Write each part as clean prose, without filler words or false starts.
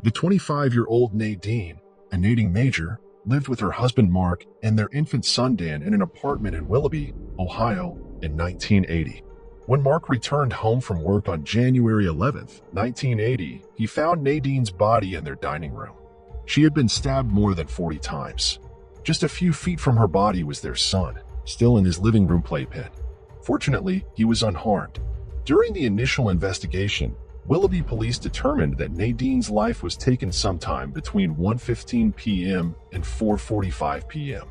The 25-year-old Nadine, a Nadine major, lived with her husband Mark and their infant son Dan in an apartment in Willoughby, Ohio, in 1980. When Mark returned home from work on January 11, 1980, he found Nadine's body in their dining room. She had been stabbed more than 40 times. Just a few feet from her body was their son, still in his living room playpen. Fortunately, he was unharmed. During the initial investigation, Willoughby police determined that Nadine's life was taken sometime between 1:15 p.m. and 4:45 p.m.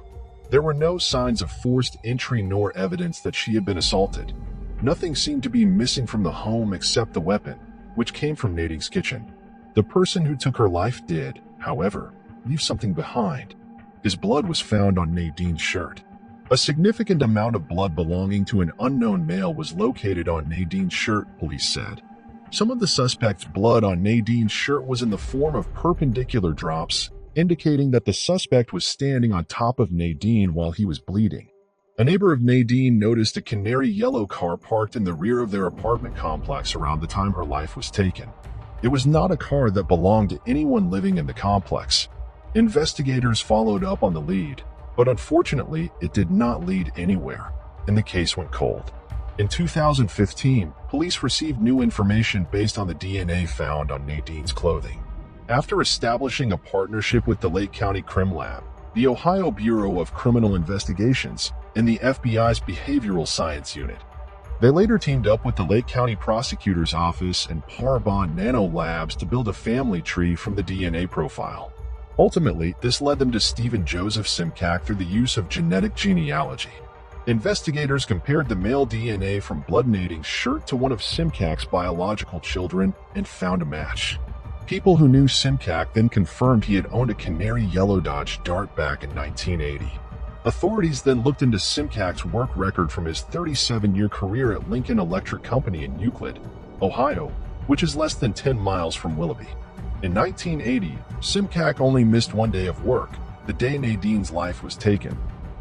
There were no signs of forced entry nor evidence that she had been assaulted. Nothing seemed to be missing from the home except the weapon, which came from Nadine's kitchen. The person who took her life did, however, leave something behind. His blood was found on Nadine's shirt. A significant amount of blood belonging to an unknown male was located on Nadine's shirt, police said. Some of the suspect's blood on Nadine's shirt was in the form of perpendicular drops, indicating that the suspect was standing on top of Nadine while he was bleeding. A neighbor of Nadine noticed a canary yellow car parked in the rear of their apartment complex around the time her life was taken. It was not a car that belonged to anyone living in the complex. Investigators followed up on the lead, but unfortunately, it did not lead anywhere, and the case went cold. In 2015, police received new information based on the DNA found on Nadine's clothing. After establishing a partnership with the Lake County Crime Lab, the Ohio Bureau of Criminal Investigations, and the FBI's Behavioral Science Unit, they later teamed up with the Lake County Prosecutor's Office and Parabon Nano Labs to build a family tree from the DNA profile. Ultimately, this led them to Stephen Joseph Simcak through the use of genetic genealogy. Investigators compared the male DNA from blood Nadine's shirt to one of Simcak's biological children and found a match. People who knew Simcak then confirmed he had owned a canary yellow Dodge Dart back in 1980. Authorities then looked into Simcak's work record from his 37-year career at Lincoln Electric Company in Euclid, Ohio, which is less than 10 miles from Willoughby. In 1980, Simcak only missed one day of work, the day Nadine's life was taken.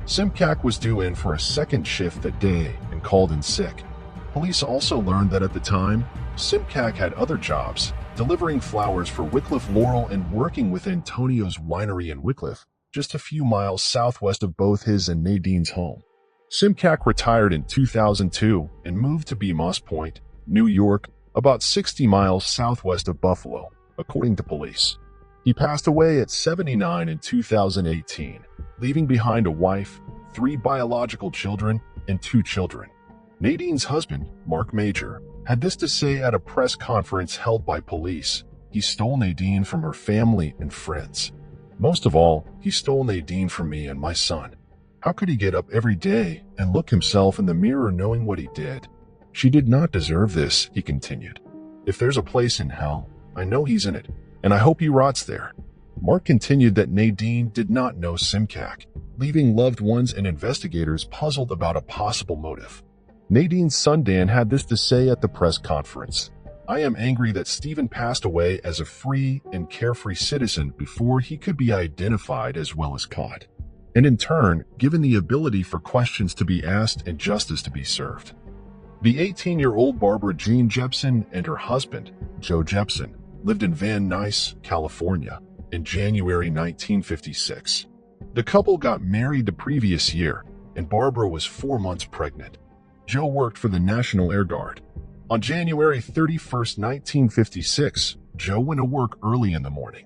Simcak was due in for a second shift that day and called in sick. Police also learned that at the time, Simcak had other jobs, delivering flowers for Wycliffe Laurel and working with Antonio's Winery in Wycliffe, just a few miles southwest of both his and Nadine's home. Simcak retired in 2002 and moved to Moss Point, New York, about 60 miles southwest of Buffalo, according to police. He passed away at 79 in 2018, leaving behind a wife, 3 biological children, and 2 children. Nadine's husband, Mark Major, had this to say at a press conference held by police. He stole Nadine from her family and friends. Most of all, he stole Nadine from me and my son. How could he get up every day and look himself in the mirror knowing what he did? She did not deserve this, he continued. If there's a place in hell, I know he's in it, and I hope he rots there. Mark continued that Nadine did not know Simcak, leaving loved ones and investigators puzzled about a possible motive. Nadine's son Dan had this to say at the press conference. I am angry that Stephen passed away as a free and carefree citizen before he could be identified as well as caught, and in turn, given the ability for questions to be asked and justice to be served. The 18-year-old Barbara Jean Jepson and her husband, Joe Jepson, lived in Van Nuys, California, in January 1956. The couple got married the previous year, and Barbara was 4 months pregnant. Joe worked for the National Air Guard. On January 31, 1956, Joe went to work early in the morning.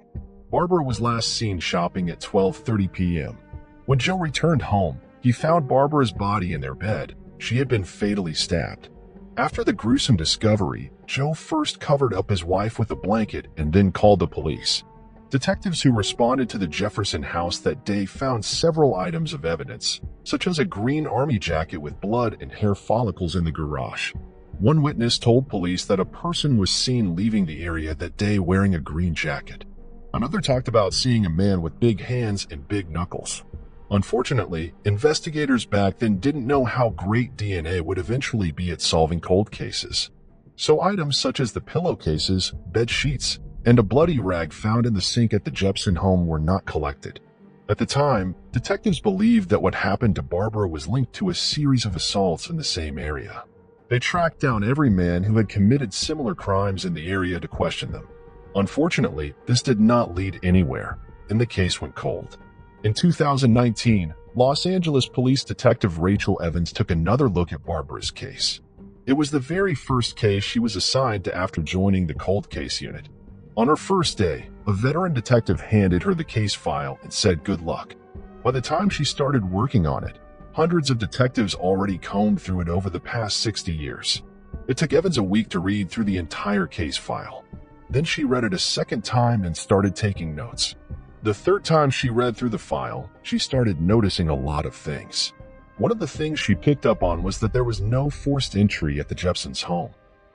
Barbara was last seen shopping at 12:30 p.m. When Joe returned home, he found Barbara's body in their bed. She had been fatally stabbed. After the gruesome discovery, Joe first covered up his wife with a blanket and then called the police. Detectives who responded to the Jefferson house that day found several items of evidence, such as a green army jacket with blood and hair follicles in the garage. One witness told police that a person was seen leaving the area that day wearing a green jacket. Another talked about seeing a man with big hands and big knuckles. Unfortunately, investigators back then didn't know how great DNA would eventually be at solving cold cases. So items such as the pillowcases, bed sheets, and a bloody rag found in the sink at the Jepson home were not collected. At the time, detectives believed that what happened to Barbara was linked to a series of assaults in the same area. They tracked down every man who had committed similar crimes in the area to question them. Unfortunately, this did not lead anywhere, and the case went cold. In 2019, Los Angeles Police Detective Rachel Evans took another look at Barbara's case. It was the very first case she was assigned to after joining the cold case unit. On her first day, a veteran detective handed her the case file and said good luck. By the time she started working on it, hundreds of detectives already combed through it over the past 60 years. It took Evans a week to read through the entire case file. Then she read it a second time and started taking notes. The third time she read through the file, she started noticing a lot of things. One of the things she picked up on was that there was no forced entry at the Jepsons' home.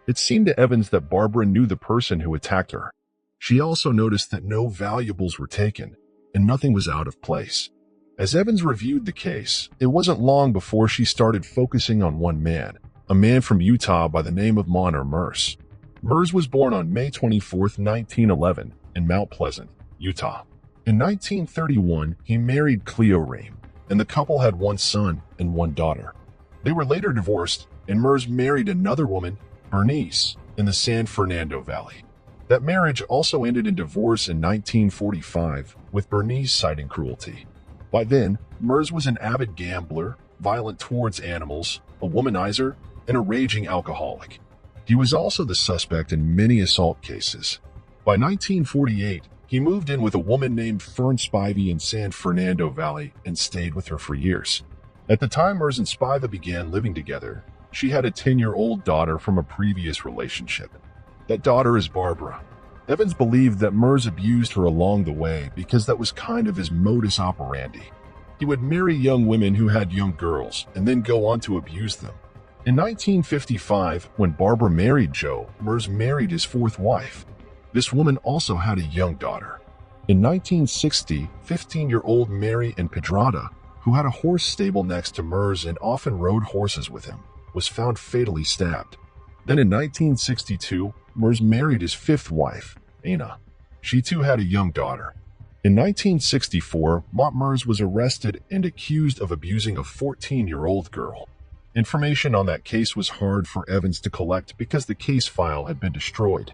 It seemed to Evans that Barbara knew the person who attacked her. She also noticed that no valuables were taken, and nothing was out of place. As Evans reviewed the case, it wasn't long before she started focusing on one man, a man from Utah by the name of Monner Merce. Merce was born on May 24, 1911, in Mount Pleasant, Utah. In 1931, he married Cleo Ream, and the couple had one son and one daughter. They were later divorced, and Merce married another woman, Bernice, in the San Fernando Valley. That marriage also ended in divorce in 1945, with Bernice citing cruelty. By then, Merce was an avid gambler, violent towards animals, a womanizer, and a raging alcoholic. He was also the suspect in many assault cases. By 1948, he moved in with a woman named Fern Spivey in San Fernando Valley and stayed with her for years. At the time Merce and Spivey began living together, she had a 10-year-old daughter from a previous relationship. That daughter is Barbara. Evans believed that Merce abused her along the way because that was kind of his modus operandi. He would marry young women who had young girls and then go on to abuse them. In 1955, when Barbara married Joe, Merce married his fourth wife. This woman also had a young daughter. In 1960, 15-year-old Mary and Pedrada, who had a horse stable next to Merce and often rode horses with him, was found fatally stabbed. Then in 1962, Merce married his fifth wife, Anna. She too had a young daughter. In 1964, Merce was arrested and accused of abusing a 14-year-old girl. Information on that case was hard for Evans to collect because the case file had been destroyed.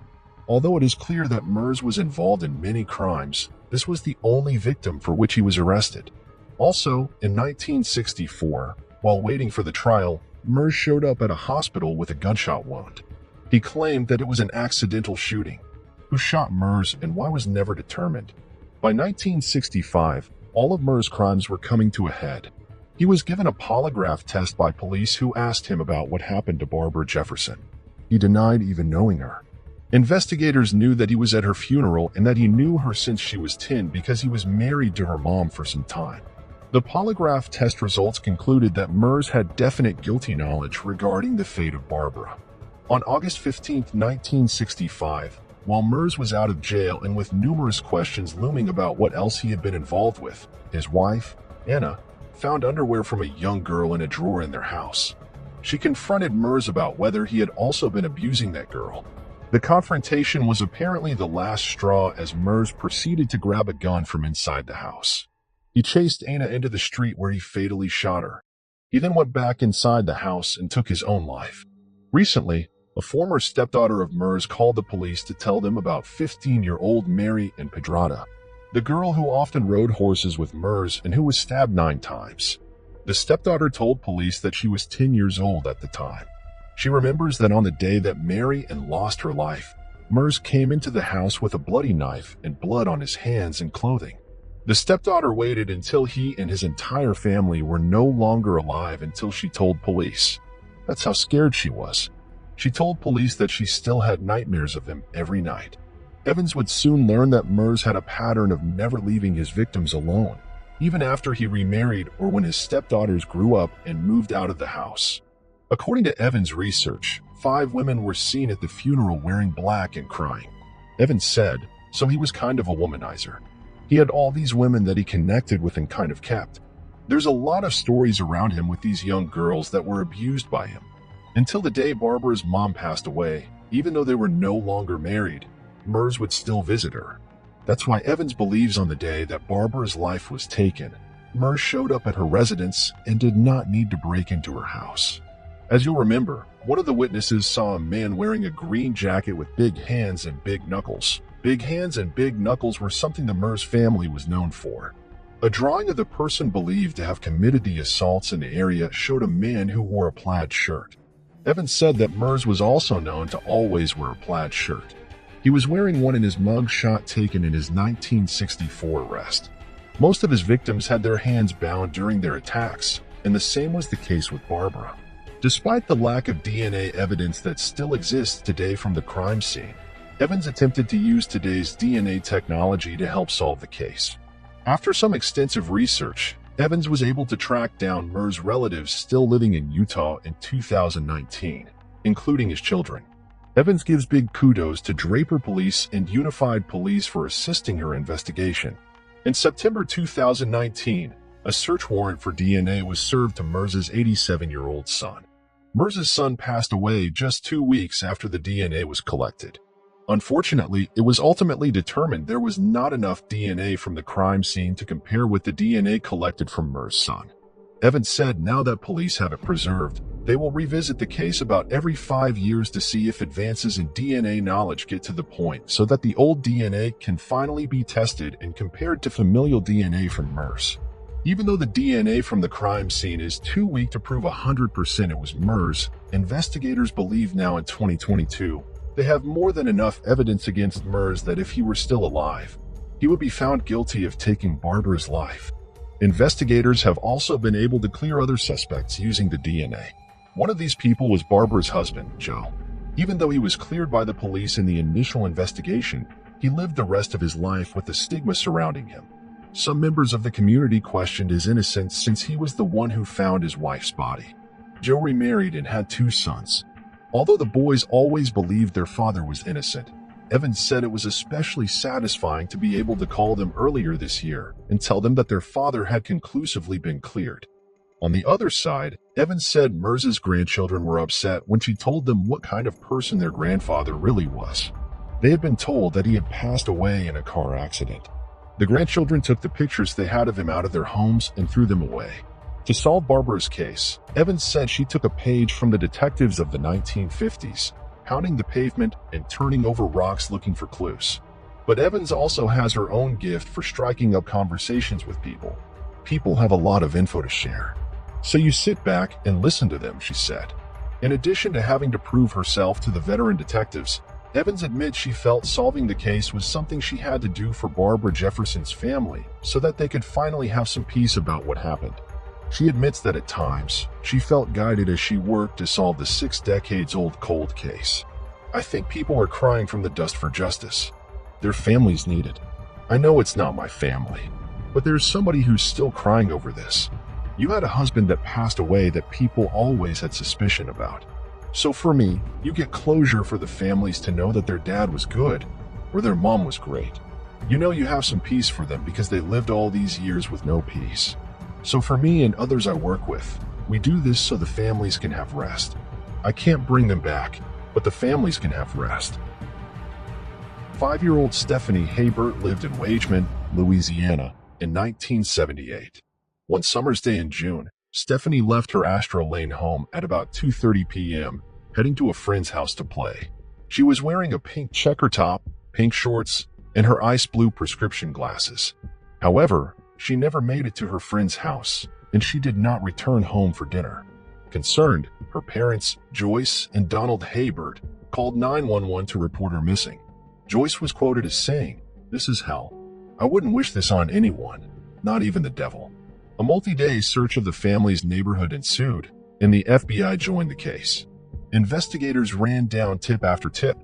Although it is clear that Merce was involved in many crimes, this was the only victim for which he was arrested. Also, in 1964, while waiting for the trial, Merce showed up at a hospital with a gunshot wound. He claimed that it was an accidental shooting. Who shot Merce and why was never determined. By 1965, all of Merce's crimes were coming to a head. He was given a polygraph test by police who asked him about what happened to Barbara Jefferson. He denied even knowing her. Investigators knew that he was at her funeral and that he knew her since she was 10 because he was married to her mom for some time. The polygraph test results concluded that Merce had definite guilty knowledge regarding the fate of Barbara. On August 15, 1965, while Merce was out of jail and with numerous questions looming about what else he had been involved with, his wife, Anna, found underwear from a young girl in a drawer in their house. She confronted Merce about whether he had also been abusing that girl. The confrontation was apparently the last straw as Merce proceeded to grab a gun from inside the house. He chased Anna into the street where he fatally shot her. He then went back inside the house and took his own life. Recently, a former stepdaughter of Merce called the police to tell them about 15-year-old Mary and Pedrada, the girl who often rode horses with Merce and who was stabbed 9 times. The stepdaughter told police that she was 10 years old at the time. She remembers that on the day that Mary and lost her life, Merce came into the house with a bloody knife and blood on his hands and clothing. The stepdaughter waited until he and his entire family were no longer alive until she told police. That's how scared she was. She told police that she still had nightmares of him every night. Evans would soon learn that Merce had a pattern of never leaving his victims alone, even after he remarried or when his stepdaughters grew up and moved out of the house. According to Evans' research, 5 women were seen at the funeral wearing black and crying. Evans said, so he was kind of a womanizer. He had all these women that he connected with and kind of kept. There's a lot of stories around him with these young girls that were abused by him. Until the day Barbara's mom passed away, even though they were no longer married, Merce would still visit her. That's why Evans believes on the day that Barbara's life was taken, Merce showed up at her residence and did not need to break into her house. As you'll remember, one of the witnesses saw a man wearing a green jacket with big hands and big knuckles, Big hands and big knuckles were something the Mers family was known for. A drawing of the person believed to have committed the assaults in the area showed a man who wore a plaid shirt. Evans said that Mers was also known to always wear a plaid shirt. He was wearing one in his mug shot taken in his 1964 arrest. Most of his victims had their hands bound during their attacks, and the same was the case with Barbara. Despite the lack of DNA evidence that still exists today from the crime scene, Evans attempted to use today's DNA technology to help solve the case. After some extensive research, Evans was able to track down Mers' relatives still living in Utah in 2019, including his children. Evans gives big kudos to Draper Police and Unified Police for assisting her investigation. In September 2019, a search warrant for DNA was served to Mers' 87-year-old son. Mers' son passed away just 2 weeks after the DNA was collected. Unfortunately, it was ultimately determined there was not enough DNA from the crime scene to compare with the DNA collected from Mers' son. Evans said now that police have it preserved, they will revisit the case about every 5 years to see if advances in DNA knowledge get to the point so that the old DNA can finally be tested and compared to familial DNA from Mers. Even though the DNA from the crime scene is too weak to prove 100% it was Mers, investigators believe now in 2022 they have more than enough evidence against Mers that if he were still alive, he would be found guilty of taking Barbara's life. Investigators have also been able to clear other suspects using the DNA. One of these people was Barbara's husband, Joe. Even though he was cleared by the police in the initial investigation, he lived the rest of his life with the stigma surrounding him. Some members of the community questioned his innocence since he was the one who found his wife's body. Joe remarried and had 2 sons. Although the boys always believed their father was innocent, Evans said it was especially satisfying to be able to call them earlier this year and tell them that their father had conclusively been cleared. On the other side, Evans said Mers' grandchildren were upset when she told them what kind of person their grandfather really was. They had been told that he had passed away in a car accident. The grandchildren took the pictures they had of him out of their homes and threw them away. To solve Barbara's case, Evans said she took a page from the detectives of the 1950s, pounding the pavement and turning over rocks looking for clues. But Evans also has her own gift for striking up conversations with people. People have a lot of info to share. So you sit back and listen to them, she said. In addition to having to prove herself to the veteran detectives, Evans admits she felt solving the case was something she had to do for Barbara Jefferson's family so that they could finally have some peace about what happened. She admits that at times, she felt guided as she worked to solve the 6-decades-old cold case. I think people are crying from the dust for justice. Their families need it. I know it's not my family, but there's somebody who's still crying over this. You had a husband that passed away that people always had suspicion about. So for me, you get closure for the families to know that their dad was good, or their mom was great. You know you have some peace for them because they lived all these years with no peace. So for me and others I work with, we do this so the families can have rest. I can't bring them back, but the families can have rest. 5-year-old Stephanie Haybert lived in Wageman, Louisiana in 1978. One summer's day in June, Stephanie left her Astro Lane home at about 2:30 p.m., heading to a friend's house to play. She was wearing a pink checker top, pink shorts, and her ice blue prescription glasses. However, she never made it to her friend's house, and she did not return home for dinner. Concerned, her parents, Joyce and Donald Haybert, called 911 to report her missing. Joyce was quoted as saying, "This is hell. I wouldn't wish this on anyone, not even the devil." A multi-day search of the family's neighborhood ensued, and the FBI joined the case. Investigators ran down tip after tip,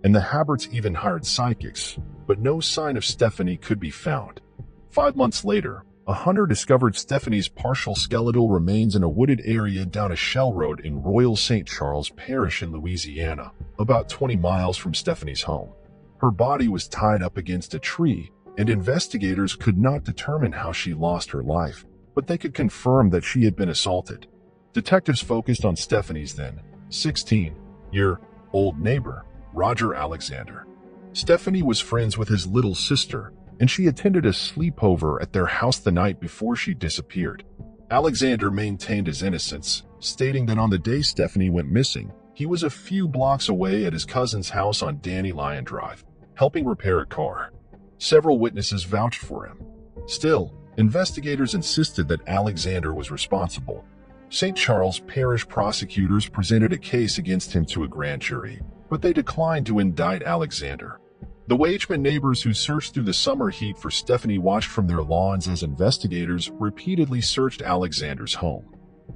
and the Hayberts even hired psychics, but no sign of Stephanie could be found. 5 months later, a hunter discovered Stephanie's partial skeletal remains in a wooded area down a shell road in Royal St. Charles Parish in Louisiana, about 20 miles from Stephanie's home. Her body was tied up against a tree, and investigators could not determine how she lost her life, but they could confirm that she had been assaulted. Detectives focused on Stephanie's then 16-year-old neighbor, Roger Alexander. Stephanie was friends with his little sister, and she attended a sleepover at their house the night before she disappeared. Alexander maintained his innocence, stating that on the day Stephanie went missing, he was a few blocks away at his cousin's house on Dandelion Drive. helping repair a car. Several witnesses vouched for him. Still, investigators insisted that Alexander was responsible. St. Charles Parish prosecutors presented a case against him to a grand jury, but they declined to indict Alexander. The Wageman neighbors who searched through the summer heat for Stephanie watched from their lawns as investigators repeatedly searched Alexander's home.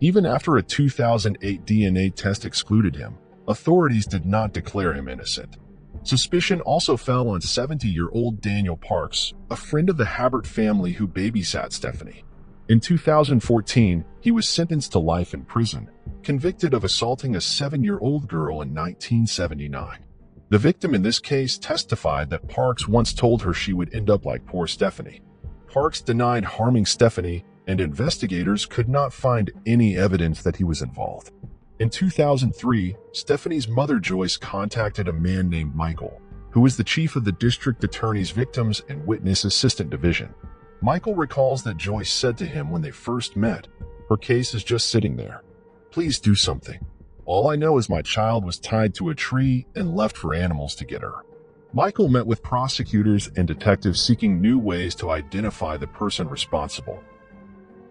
Even after a 2008 DNA test excluded him, authorities did not declare him innocent. Suspicion also fell on 70-year-old Daniel Parks, a friend of the Habert family who babysat Stephanie. In 2014, he was sentenced to life in prison, convicted of assaulting a 7-year-old girl in 1979. The victim in this case testified that Parks once told her she would end up like poor Stephanie. Parks denied harming Stephanie, and investigators could not find any evidence that he was involved. In 2003, Stephanie's mother Joyce contacted a man named Michael, who was the chief of the district attorney's Victims and Witness Assistant Division. Michael recalls that Joyce said to him when they first met, "Her case is just sitting there. Please do something. All I know is my child was tied to a tree and left for animals to get her." Michael met with prosecutors and detectives seeking new ways to identify the person responsible.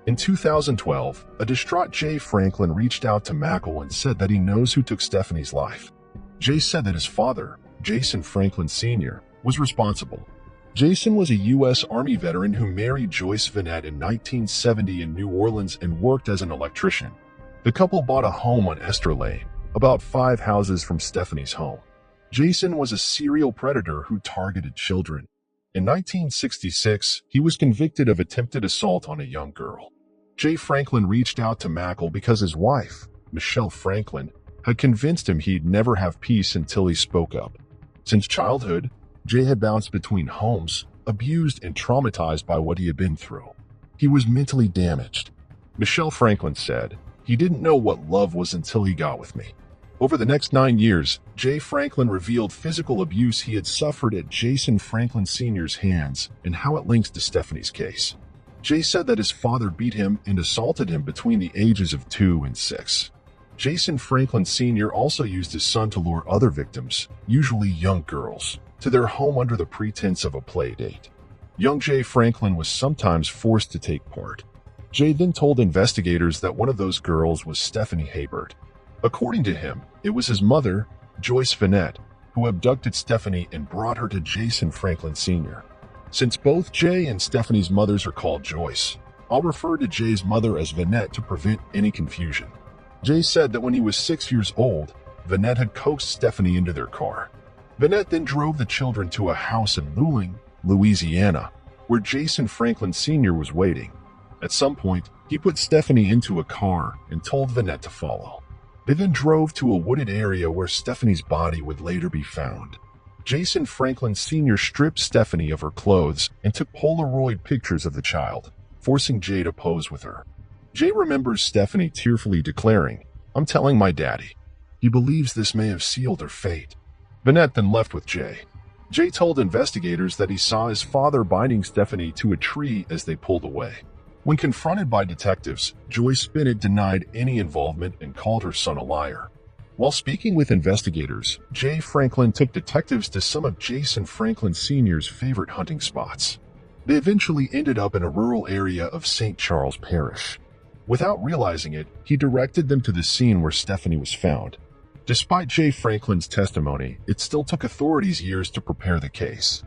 In 2012, a distraught Jay Franklin reached out to Michael and said that he knows who took Stephanie's life. Jay said that his father, Jason Franklin Sr., was responsible. Jason was a U.S. Army veteran who married Joyce Vanette in 1970 in New Orleans and worked as an electrician. The couple bought a home on Esther Lane, about 5 houses from Stephanie's home. Jason was a serial predator who targeted children. In 1966, he was convicted of attempted assault on a young girl. Jay Franklin reached out to Michael because his wife, Michelle Franklin, had convinced him he'd never have peace until he spoke up. Since childhood, Jay had bounced between homes, abused and traumatized by what he had been through. He was mentally damaged. Michelle Franklin said, "He didn't know what love was until he got with me." Over the next 9 years, Jay Franklin revealed physical abuse he had suffered at Jason Franklin Sr.'s hands and how it links to Stephanie's case. Jay said that his father beat him and assaulted him between the ages of 2 and 6. Jason Franklin Sr. also used his son to lure other victims, usually young girls, to their home under the pretense of a play date. Young Jay Franklin was sometimes forced to take part. Jay then told investigators that one of those girls was Stephanie Habert. According to him, it was his mother, Joyce Vanette, who abducted Stephanie and brought her to Jason Franklin Sr. Since both Jay and Stephanie's mothers are called Joyce, I'll refer to Jay's mother as Vanette to prevent any confusion. Jay said that when he was 6 years old, Vanette had coaxed Stephanie into their car. Vanette then drove the children to a house in Luling, Louisiana, where Jason Franklin Sr. was waiting. At some point, he put Stephanie into a car and told Vanette to follow. They then drove to a wooded area where Stephanie's body would later be found. Jason Franklin Sr. stripped Stephanie of her clothes and took Polaroid pictures of the child, forcing Jay to pose with her. Jay remembers Stephanie tearfully declaring, "I'm telling my daddy." He believes this may have sealed her fate. Vanette then left with Jay. Jay told investigators that he saw his father binding Stephanie to a tree as they pulled away. When confronted by detectives, Joyce Bennett denied any involvement and called her son a liar. While speaking with investigators, Jay Franklin took detectives to some of Jason Franklin Sr.'s favorite hunting spots. They eventually ended up in a rural area of St. Charles Parish. Without realizing it, he directed them to the scene where Stephanie was found. Despite Jay Franklin's testimony, it still took authorities years to prepare the case.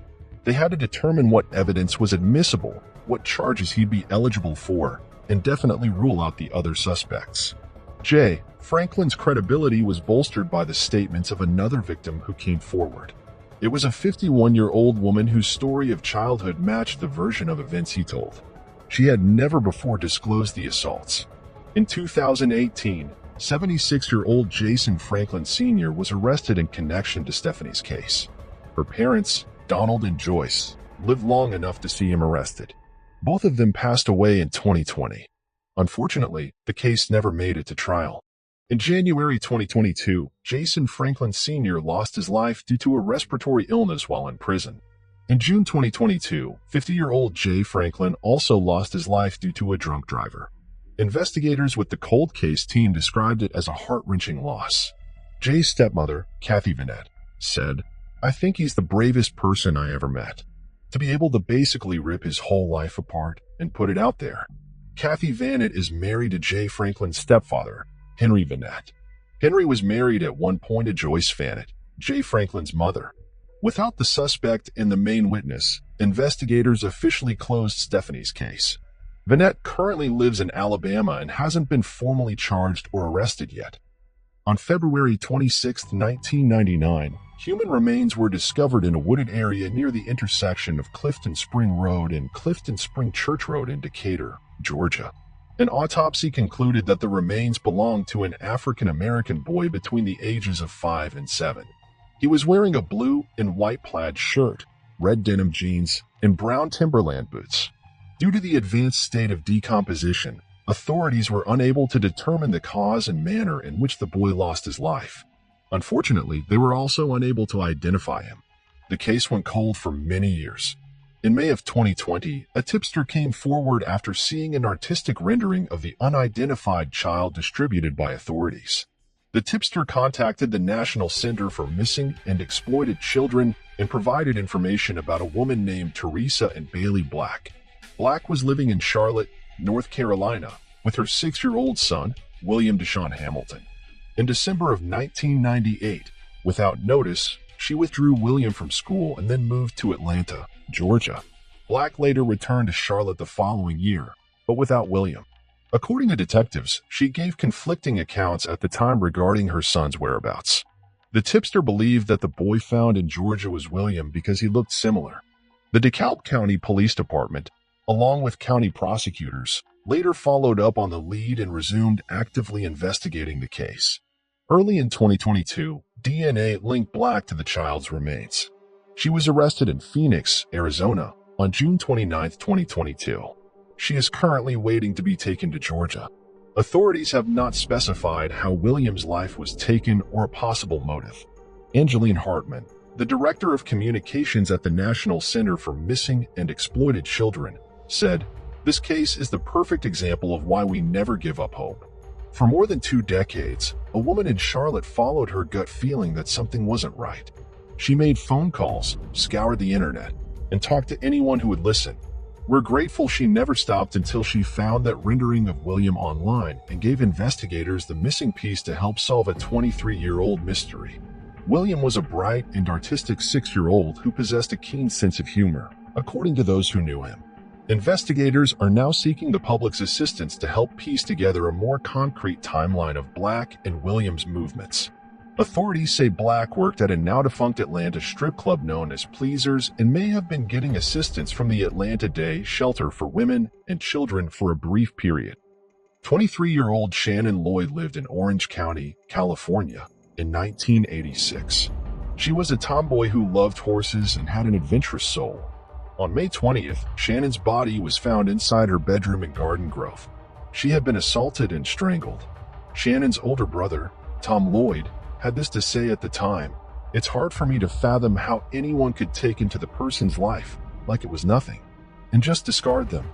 They had to determine what evidence was admissible, what charges he'd be eligible for, and definitely rule out the other suspects. Jay Franklin's credibility was bolstered by the statements of another victim who came forward. It was a 51-year-old woman whose story of childhood matched the version of events he told. She had never before disclosed the assaults. In 2018, 76-year-old Jason Franklin Sr. was arrested in connection to Stephanie's case. Her parents, Donald and Joyce, lived long enough to see him arrested. Both of them passed away in 2020. Unfortunately, the case never made it to trial. In January 2022, Jason Franklin Sr. lost his life due to a respiratory illness while in prison. In June 2022, 50-year-old Jay Franklin also lost his life due to a drunk driver. Investigators with the cold case team described it as a heart-wrenching loss. Jay's stepmother, Kathy Vanette, said, I think he's the bravest person I ever met. To be able to basically rip his whole life apart and put it out there. Kathy Vanett is married to Jay Franklin's stepfather, Henry Vanett. Henry was married at one point to Joyce Vanett, Jay Franklin's mother. Without the suspect and the main witness, investigators officially closed Stephanie's case. Vanett currently lives in Alabama and hasn't been formally charged or arrested yet. On February 26, 1999, human remains were discovered in a wooded area near the intersection of Clifton Spring Road and Clifton Spring Church Road in Decatur, Georgia. An autopsy concluded that the remains belonged to an African-American boy between the ages of 5 and 7. He was wearing a blue and white plaid shirt, red denim jeans, and brown Timberland boots. Due to the advanced state of decomposition, authorities were unable to determine the cause and manner in which the boy lost his life. Unfortunately, they were also unable to identify him. The case went cold for many years. In May of 2020, a tipster came forward after seeing an artistic rendering of the unidentified child distributed by authorities. The tipster contacted the National Center for Missing and Exploited Children and provided information about a woman named Teresa and Bailey Black. Black was living in Charlotte, North Carolina, with her 6-year-old son, William Deshaun Hamilton. In December of 1998, without notice, she withdrew William from school and then moved to Atlanta, Georgia. Black later returned to Charlotte the following year, but without William. According to detectives, she gave conflicting accounts at the time regarding her son's whereabouts. The tipster believed that the boy found in Georgia was William because he looked similar. The DeKalb County Police Department, along with county prosecutors, later followed up on the lead and resumed actively investigating the case. Early in 2022, DNA linked Black to the child's remains. She was arrested in Phoenix, Arizona, on June 29, 2022. She is currently waiting to be taken to Georgia. Authorities have not specified how William's life was taken or a possible motive. Angeline Hartman, the director of communications at the National Center for Missing and Exploited Children, said, "This case is the perfect example of why we never give up hope. For more than 2 decades, a woman in Charlotte followed her gut feeling that something wasn't right. She made phone calls, scoured the internet, and talked to anyone who would listen. We're grateful she never stopped until she found that rendering of William online and gave investigators the missing piece to help solve a 23-year-old mystery." William was a bright and artistic 6-year-old who possessed a keen sense of humor, according to those who knew him. Investigators are now seeking the public's assistance to help piece together a more concrete timeline of Black and William's movements. Authorities say Black worked at a now-defunct Atlanta strip club known as Pleasers and may have been getting assistance from the Atlanta Day Shelter for Women and Children for a brief period. 23-year-old Shannon Lloyd lived in Orange County, California, in 1986. She was a tomboy who loved horses and had an adventurous soul. On May 20th, Shannon's body was found inside her bedroom in Garden Grove. She had been assaulted and strangled. Shannon's older brother, Tom Lloyd, had this to say at the time: "It's hard for me to fathom how anyone could take into the person's life like it was nothing and just discard them."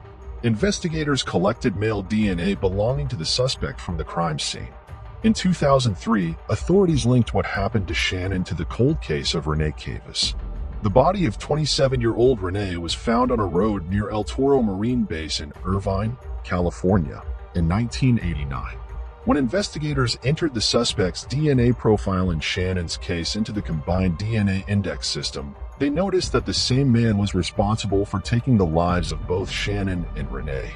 Investigators collected male DNA belonging to the suspect from the crime scene. In 2003, authorities linked what happened to Shannon to the cold case of Renee Cavas. The body of 27-year-old Renee was found on a road near El Toro Marine Base in Irvine, California, in 1989. When investigators entered the suspect's DNA profile in Shannon's case into the combined DNA index system, they noticed that the same man was responsible for taking the lives of both Shannon and Renee.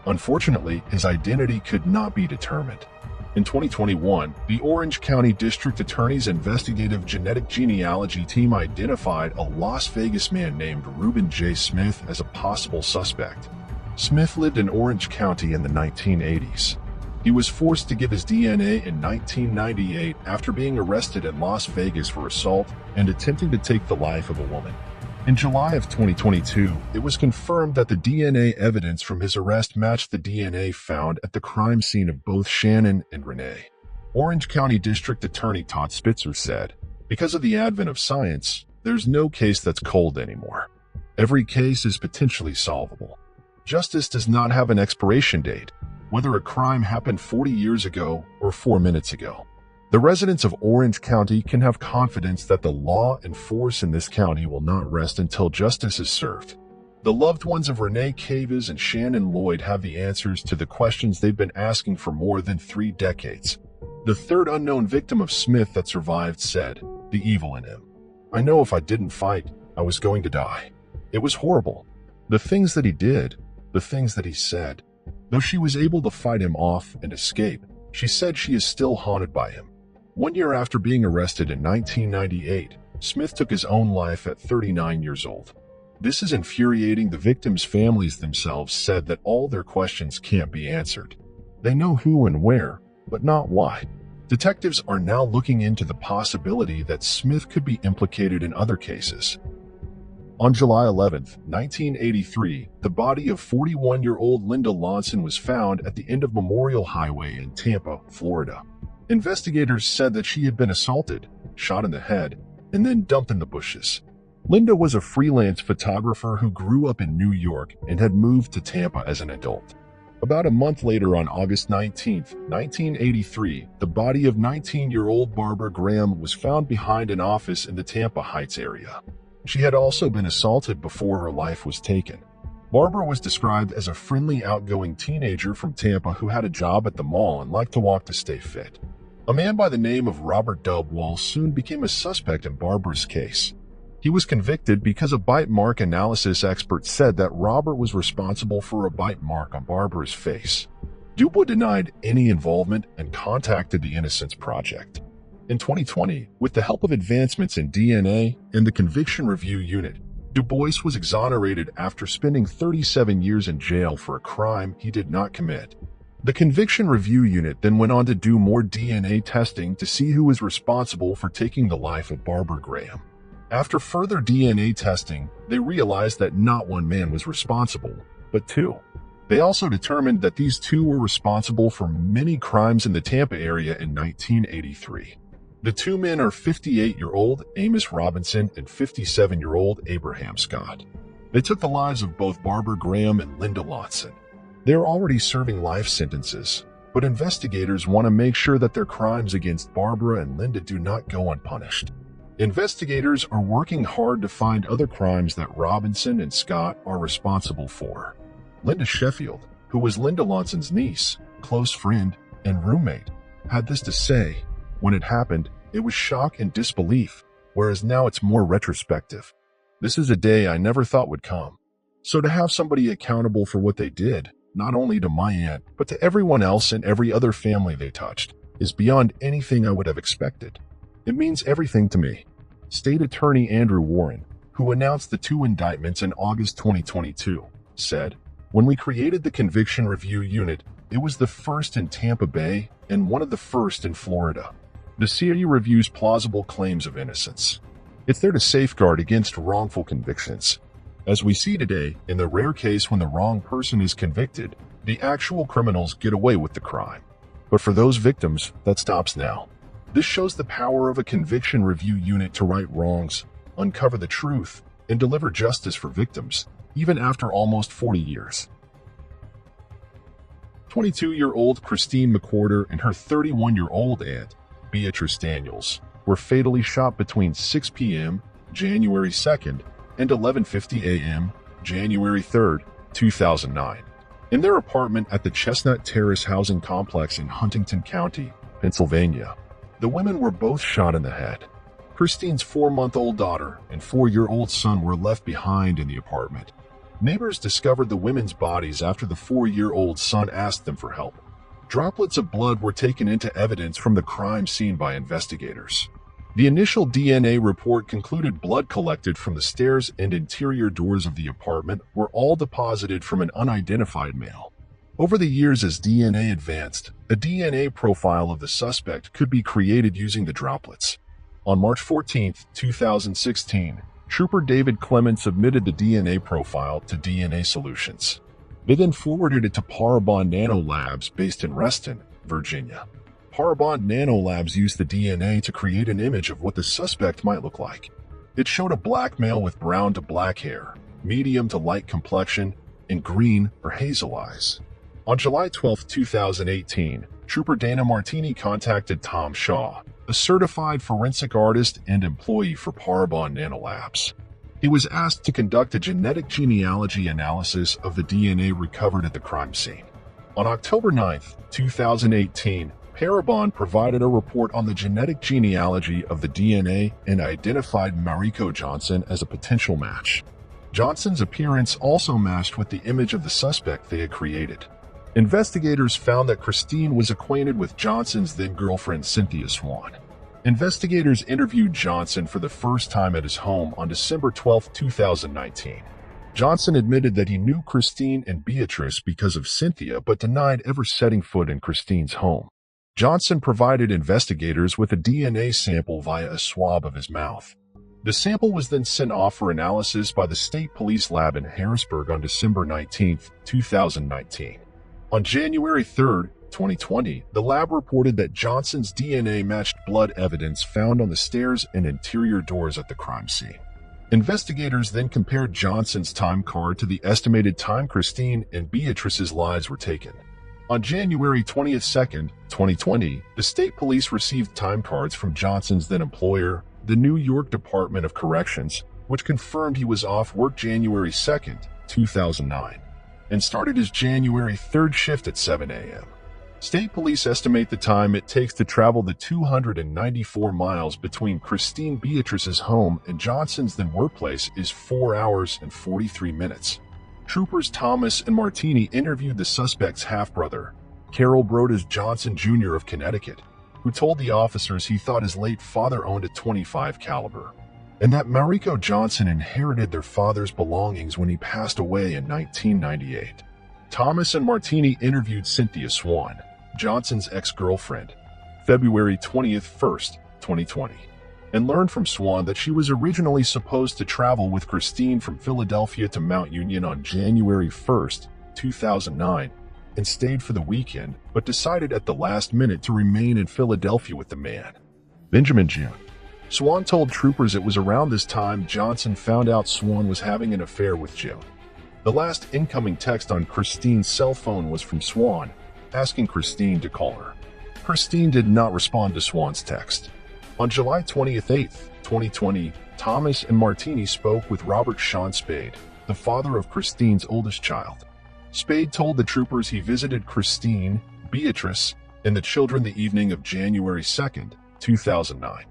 Unfortunately, his identity could not be determined. In 2021, the Orange County District Attorney's investigative genetic genealogy team identified a Las Vegas man named Reuben J. Smith as a possible suspect. Smith lived in Orange County in the 1980s. He was forced to give his DNA in 1998 after being arrested in Las Vegas for assault and attempting to take the life of a woman. In July of 2022, it was confirmed that the DNA evidence from his arrest matched the DNA found at the crime scene of both Shannon and Renee. Orange County District Attorney Todd Spitzer said, "Because of the advent of science, there's no case that's cold anymore. Every case is potentially solvable. Justice does not have an expiration date, whether a crime happened 40 years ago or 4 minutes ago. The residents of Orange County can have confidence that the law and force in this county will not rest until justice is served. The loved ones of Renee Cavas and Shannon Lloyd have the answers to the questions they've been asking for more than 3 decades. The third unknown victim of Smith that survived said, "The evil in him. I know if I didn't fight, I was going to die. It was horrible. The things that he did, the things that he said." Though she was able to fight him off and escape, she said she is still haunted by him. 1 year after being arrested in 1998, Smith took his own life at 39 years old. This is infuriating. The victims' families themselves said that all their questions can't be answered. They know who and where, but not why. Detectives are now looking into the possibility that Smith could be implicated in other cases. On July 11, 1983, the body of 41-year-old Linda Lawson was found at the end of Memorial Highway in Tampa, Florida. Investigators said that she had been assaulted, shot in the head, and then dumped in the bushes. Linda was a freelance photographer who grew up in New York and had moved to Tampa as an adult. About a month later, on August 19, 1983, the body of 19-year-old Barbara Graham was found behind an office in the Tampa Heights area. She had also been assaulted before her life was taken. Barbara was described as a friendly, outgoing teenager from Tampa who had a job at the mall and liked to walk to stay fit. A man by the name of Robert Dubwall soon became a suspect in Barbara's case. He was convicted because a bite mark analysis expert said that Robert was responsible for a bite mark on Barbara's face. Dubois denied any involvement and contacted the Innocence Project. In 2020, with the help of advancements in DNA and the Conviction Review Unit, Dubois was exonerated after spending 37 years in jail for a crime he did not commit. The Conviction Review Unit then went on to do more DNA testing to see who was responsible for taking the life of Barbara Graham. After further DNA testing, they realized that not one man was responsible, but 2. They also determined that these 2 were responsible for many crimes in the Tampa area in 1983. The 2 men are 58-year-old Amos Robinson and 57-year-old Abraham Scott. They took the lives of both Barbara Graham and Linda Lawson. They are already serving life sentences, but investigators want to make sure that their crimes against Barbara and Linda do not go unpunished. Investigators are working hard to find other crimes that Robinson and Scott are responsible for. Linda Sheffield, who was Linda Lawson's niece, close friend, and roommate, had this to say: "When it happened, it was shock and disbelief, whereas now it's more retrospective. This is a day I never thought would come. So to have somebody accountable for what they did, not only to my aunt, but to everyone else and every other family they touched, is beyond anything I would have expected. It means everything to me." State Attorney Andrew Warren, who announced the 2 indictments in August 2022, said, "When we created the Conviction Review Unit, it was the first in Tampa Bay and one of the first in Florida. The CRU reviews plausible claims of innocence. It's there to safeguard against wrongful convictions. As we see today, in the rare case when the wrong person is convicted, the actual criminals get away with the crime. But for those victims, that stops now. This shows the power of a Conviction Review Unit to right wrongs, uncover the truth, and deliver justice for victims, even after almost 40 years. 22-year-old Christine McWhorter and her 31-year-old aunt, Beatrice Daniels, were fatally shot between 6 p.m. January 2nd and 11:50 a.m. January 3rd, 2009, in their apartment at the Chestnut Terrace housing complex in Huntington County, Pennsylvania. The women were both shot in the head. Christine's 4-month-old daughter and 4-year-old son were left behind in the apartment. Neighbors discovered the women's bodies after the 4-year-old son asked them for help. Droplets of blood were taken into evidence from the crime scene by investigators. The initial DNA report concluded blood collected from the stairs and interior doors of the apartment were all deposited from an unidentified male. Over the years, as DNA advanced, a DNA profile of the suspect could be created using the droplets. On March 14, 2016, Trooper David Clement submitted the DNA profile to DNA Solutions. They then forwarded it to Parabon Nanolabs based in Reston, Virginia. Parabon Nanolabs used the DNA to create an image of what the suspect might look like. It showed a black male with brown to black hair, medium to light complexion, and green or hazel eyes. On July 12, 2018, Trooper Dana Martini contacted Tom Shaw, a certified forensic artist and employee for Parabon Nanolabs. He was asked to conduct a genetic genealogy analysis of the DNA recovered at the crime scene. On October 9, 2018, Parabon provided a report on the genetic genealogy of the DNA and identified Mariko Johnson as a potential match. Johnson's appearance also matched with the image of the suspect they had created. Investigators found that Christine was acquainted with Johnson's then-girlfriend Cynthia Swan. Investigators interviewed Johnson for the first time at his home on December 12, 2019. Johnson admitted that he knew Christine and Beatrice because of Cynthia but denied ever setting foot in Christine's home. Johnson provided investigators with a DNA sample via a swab of his mouth. The sample was then sent off for analysis by the State Police Lab in Harrisburg on December 19, 2019. On January 3, 2020, the lab reported that Johnson's DNA matched blood evidence found on the stairs and interior doors at the crime scene. Investigators then compared Johnson's time card to the estimated time Christine and Beatrice's lives were taken. On January 22, 2020, the state police received time cards from Johnson's then-employer, the New York Department of Corrections, which confirmed he was off work January 2, 2009, and started his January 3rd shift at 7 a.m. State police estimate the time it takes to travel the 294 miles between Christine Beatrice's home and Johnson's then workplace is 4 hours and 43 minutes. Troopers Thomas and Martini interviewed the suspect's half-brother, Carol Brodas Johnson Jr. of Connecticut, who told the officers he thought his late father owned a .25 caliber, and that Mariko Johnson inherited their father's belongings when he passed away in 1998. Thomas and Martini interviewed Cynthia Swan, Johnson's ex-girlfriend, February 21st, 2020, and learned from Swan that she was originally supposed to travel with Christine from Philadelphia to Mount Union on January 1st, 2009, and stayed for the weekend, but decided at the last minute to remain in Philadelphia with the man. Benjamin June. Swan told troopers it was around this time Johnson found out Swan was having an affair with June. The last incoming text on Christine's cell phone was from Swan, asking Christine to call her. Christine did not respond to Swan's text. On July 28, 2020, Thomas and Martini spoke with Robert Sean Spade, the father of Christine's oldest child. Spade told the troopers he visited Christine, Beatrice, and the children the evening of January 2, 2009.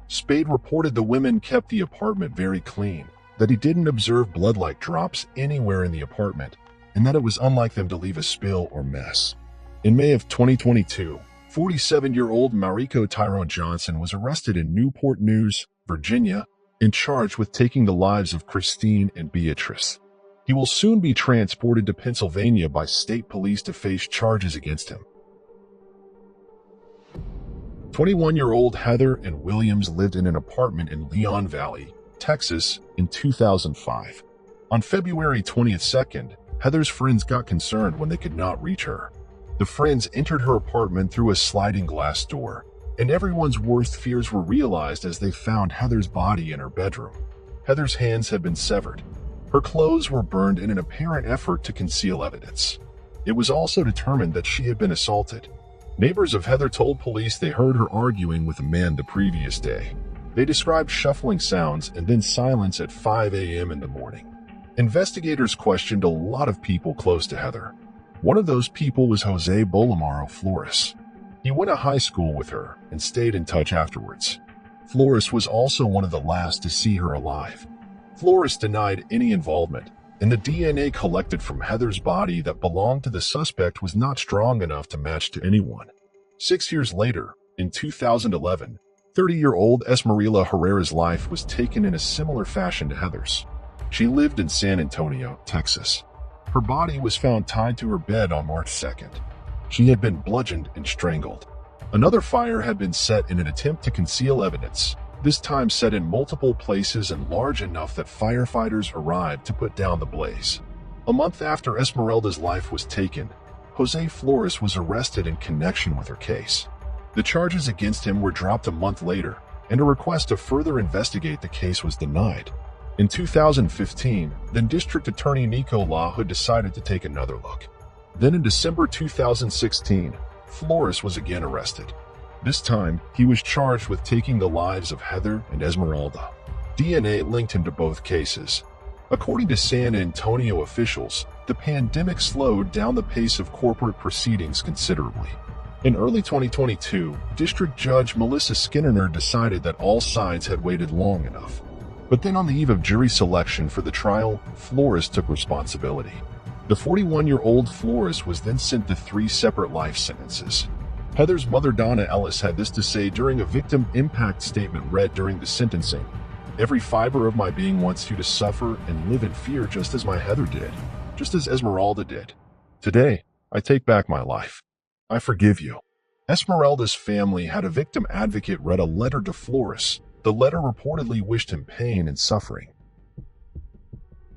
Spade reported the women kept the apartment very clean, that he didn't observe blood-like drops anywhere in the apartment, and that it was unlike them to leave a spill or mess. In May of 2022, 47-year-old Mariko Tyrone Johnson was arrested in Newport News, Virginia, and charged with taking the lives of Christine and Beatrice. He will soon be transported to Pennsylvania by state police to face charges against him. 21-year-old Heather and Williams lived in an apartment in Leon Valley, Texas, in 2005. On February 22nd, Heather's friends got concerned when they could not reach her. The friends entered her apartment through a sliding glass door, and everyone's worst fears were realized as they found Heather's body in her bedroom. Heather's hands had been severed. Her clothes were burned in an apparent effort to conceal evidence. It was also determined that she had been assaulted. Neighbors of Heather told police they heard her arguing with a man the previous day. They described shuffling sounds and then silence at 5 a.m. in the morning. Investigators questioned a lot of people close to Heather. One of those people was Jose Bolomaro Flores. He went to high school with her and stayed in touch afterwards. Flores was also one of the last to see her alive. Flores denied any involvement, and the DNA collected from Heather's body that belonged to the suspect was not strong enough to match to anyone. 6 years later, in 2011, 30-year-old Esmerila Herrera's life was taken in a similar fashion to Heather's. She lived in San Antonio, Texas. Her body was found tied to her bed on March 2nd. She had been bludgeoned and strangled. Another fire had been set in an attempt to conceal evidence, this time set in multiple places and large enough that firefighters arrived to put down the blaze. A month after Esmeralda's life was taken, Jose Flores was arrested in connection with her case. The charges against him were dropped a month later, and a request to further investigate the case was denied. In 2015, then District Attorney Nico LaHood decided to take another look. Then in December 2016, Flores was again arrested. This time, he was charged with taking the lives of Heather and Esmeralda. DNA linked him to both cases. According to San Antonio officials, the pandemic slowed down the pace of corporate proceedings considerably. In early 2022, District Judge Melissa Skinner decided that all sides had waited long enough. But then on the eve of jury selection for the trial, Flores took responsibility. The 41-year-old Flores was then sent to 3 separate life sentences. Heather's mother Donna Ellis had this to say during a victim impact statement read during the sentencing. "Every fiber of my being wants you to suffer and live in fear just as my Heather did, just as Esmeralda did. Today, I take back my life. I forgive you." Esmeralda's family had a victim advocate read a letter to Flores. The letter reportedly wished him pain and suffering.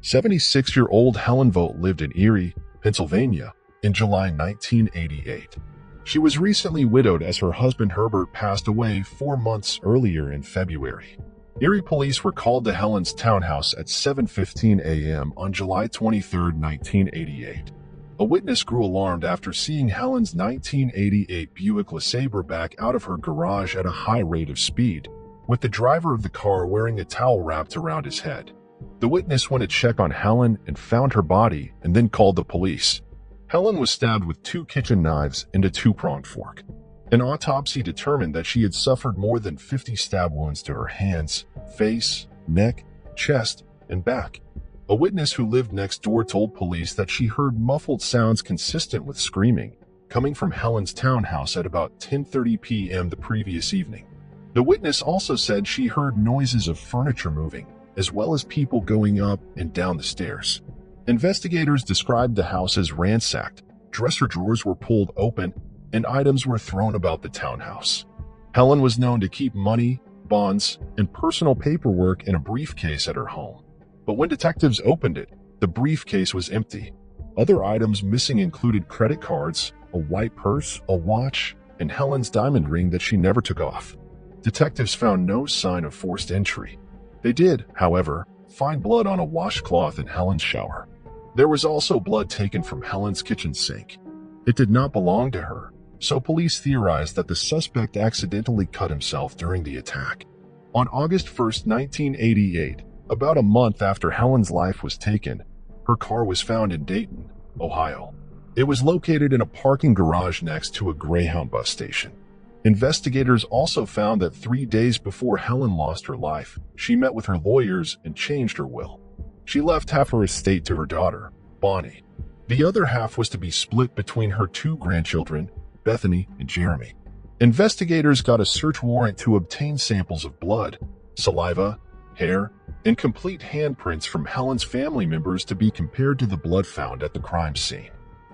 76-year-old Helen Vogt lived in Erie, Pennsylvania, in July 1988. She was recently widowed as her husband Herbert passed away 4 months earlier in February. Erie police were called to Helen's townhouse at 7:15 a.m. on July 23, 1988. A witness grew alarmed after seeing Helen's 1988 Buick LeSabre back out of her garage at a high rate of speed, with the driver of the car wearing a towel wrapped around his head. The witness went to check on Helen and found her body and then called the police. Helen was stabbed with 2 kitchen knives and a 2-pronged fork. An autopsy determined that she had suffered more than 50 stab wounds to her hands, face, neck, chest, and back. A witness who lived next door told police that she heard muffled sounds consistent with screaming coming from Helen's townhouse at about 10:30 p.m. the previous evening. The witness also said she heard noises of furniture moving, as well as people going up and down the stairs. Investigators described the house as ransacked. Dresser drawers were pulled open, and items were thrown about the townhouse. Helen was known to keep money, bonds, and personal paperwork in a briefcase at her home. But when detectives opened it, the briefcase was empty. Other items missing included credit cards, a white purse, a watch, and Helen's diamond ring that she never took off. Detectives found no sign of forced entry. They did, however, find blood on a washcloth in Helen's shower. There was also blood taken from Helen's kitchen sink. It did not belong to her, so police theorized that the suspect accidentally cut himself during the attack. On August 1, 1988, about a month after Helen's life was taken, her car was found in Dayton, Ohio. It was located in a parking garage next to a Greyhound bus station. Investigators also found that 3 days before Helen lost her life, she met with her lawyers and changed her will. She left half her estate to her daughter, Bonnie. The other half was to be split between her 2 grandchildren, Bethany and Jeremy. Investigators got a search warrant to obtain samples of blood, saliva, hair, and complete handprints from Helen's family members to be compared to the blood found at the crime scene.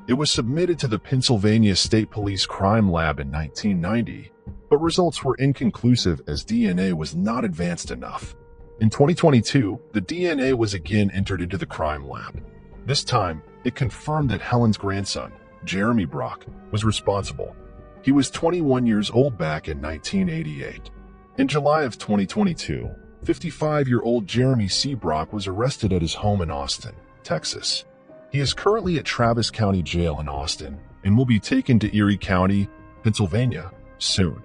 It was submitted to the Pennsylvania State Police Crime Lab in 1990, but results were inconclusive as DNA was not advanced enough. In 2022, the DNA was again entered into the crime lab. This time, it confirmed that Helen's grandson, Jeremy Brock, was responsible. He was 21 years old back in 1988. In July of 2022, 55-year-old Jeremy C. Brock was arrested at his home in Austin, Texas. He is currently at Travis County Jail in Austin and will be taken to Erie County, Pennsylvania, soon.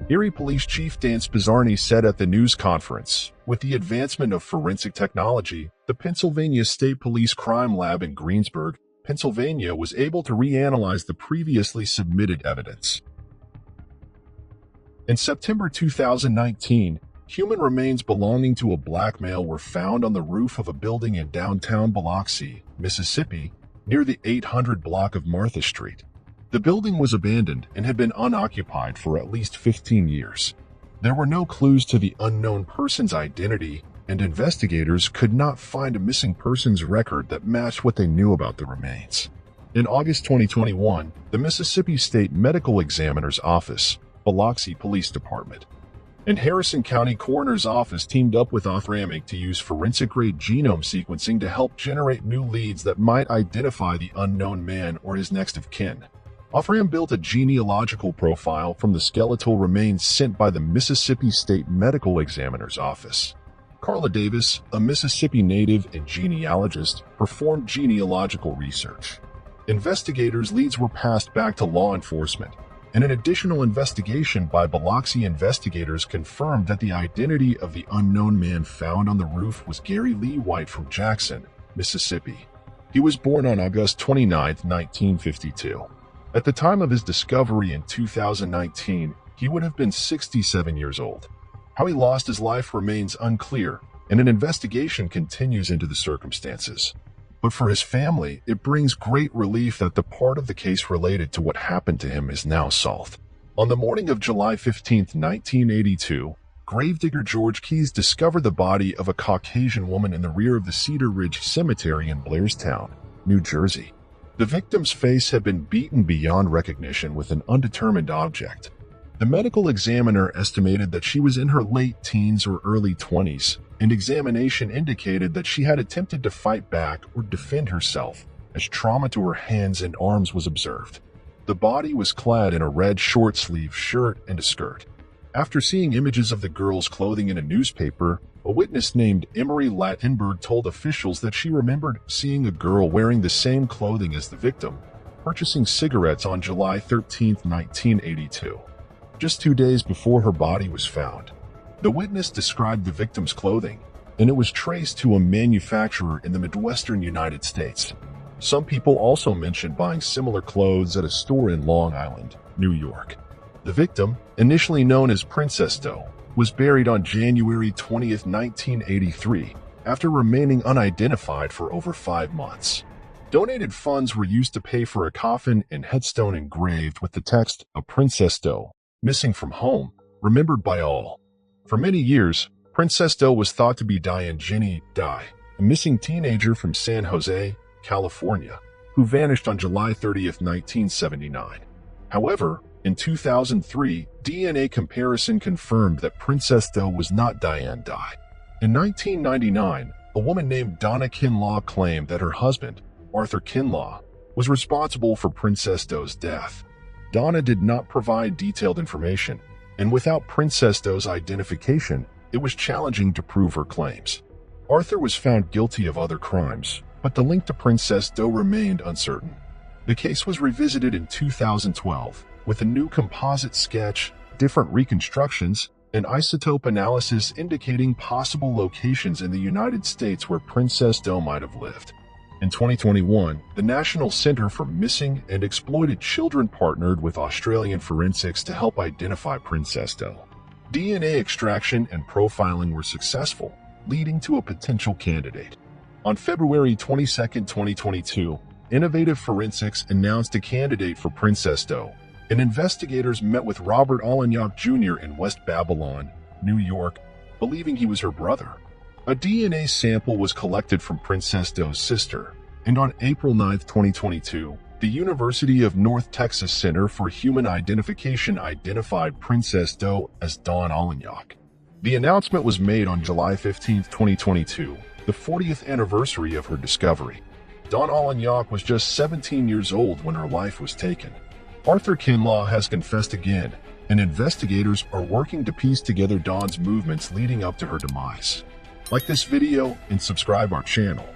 Erie Police Chief Dan Spizzarni said at the news conference, "With the advancement of forensic technology, the Pennsylvania State Police Crime Lab in Greensburg, Pennsylvania was able to reanalyze the previously submitted evidence." In September 2019, human remains belonging to a black male were found on the roof of a building in downtown Biloxi, Mississippi, near the 800 block of Martha Street. The building was abandoned and had been unoccupied for at least 15 years. There were no clues to the unknown person's identity, and investigators could not find a missing persons record that matched what they knew about the remains. In August 2021, the Mississippi State Medical Examiner's Office, Biloxi Police Department, and Harrison County Coroner's Office teamed up with Ophthalmic to use forensic-grade genome sequencing to help generate new leads that might identify the unknown man or his next of kin. Ophthalmic built a genealogical profile from the skeletal remains sent by the Mississippi State Medical Examiner's Office. Carla Davis, a Mississippi native and genealogist, performed genealogical research. Investigators' leads were passed back to law enforcement, and an additional investigation by Biloxi investigators confirmed that the identity of the unknown man found on the roof was Gary Lee White from Jackson, Mississippi. He was born on August 29, 1952. At the time of his discovery in 2019, he would have been 67 years old. How he lost his life remains unclear, and an investigation continues into the circumstances. But for his family, it brings great relief that the part of the case related to what happened to him is now solved. On the morning of July 15, 1982, gravedigger George Keyes discovered the body of a Caucasian woman in the rear of the Cedar Ridge Cemetery in Blairstown, New Jersey. The victim's face had been beaten beyond recognition with an undetermined object. The medical examiner estimated that she was in her late teens or early 20s, and examination indicated that she had attempted to fight back or defend herself, as trauma to her hands and arms was observed. The body was clad in a red short-sleeved shirt and a skirt. After seeing images of the girl's clothing in a newspaper, a witness named Emery Lattenberg told officials that she remembered seeing a girl wearing the same clothing as the victim, purchasing cigarettes on July 13, 1982. Just 2 days before her body was found. The witness described the victim's clothing, and it was traced to a manufacturer in the Midwestern United States. Some people also mentioned buying similar clothes at a store in Long Island, New York. The victim, initially known as Princess Doe, was buried on January 20, 1983, after remaining unidentified for over 5 months. Donated funds were used to pay for a coffin and headstone engraved with the text, "A Princess Doe, missing from home, remembered by all." For many years, Princess Doe was thought to be Diane Jenny Dye, a missing teenager from San Jose, California, who vanished on July 30, 1979. However, in 2003, DNA comparison confirmed that Princess Doe was not Diane Dye. In 1999, a woman named Donna Kinlaw claimed that her husband, Arthur Kinlaw, was responsible for Princess Doe's death. Donna did not provide detailed information, and without Princess Doe's identification, it was challenging to prove her claims. Arthur was found guilty of other crimes, but the link to Princess Doe remained uncertain. The case was revisited in 2012 with a new composite sketch, different reconstructions, and isotope analysis indicating possible locations in the United States where Princess Doe might have lived. In 2021, the National Center for Missing and Exploited Children partnered with Australian forensics to help identify Princess Doe. DNA extraction and profiling were successful, leading to a potential candidate. On February 22, 2022, Innovative Forensics announced a candidate for Princess Doe, and investigators met with Robert Alignac Jr. in West Babylon, New York, believing he was her brother. A DNA sample was collected from Princess Doe's sister, and on April 9, 2022, the University of North Texas Center for Human Identification identified Princess Doe as Dawn Alignac. The announcement was made on July 15, 2022, the 40th anniversary of her discovery. Dawn Alignac was just 17 years old when her life was taken. Arthur Kinlaw has confessed again, and investigators are working to piece together Dawn's movements leading up to her demise. Like this video and subscribe our channel.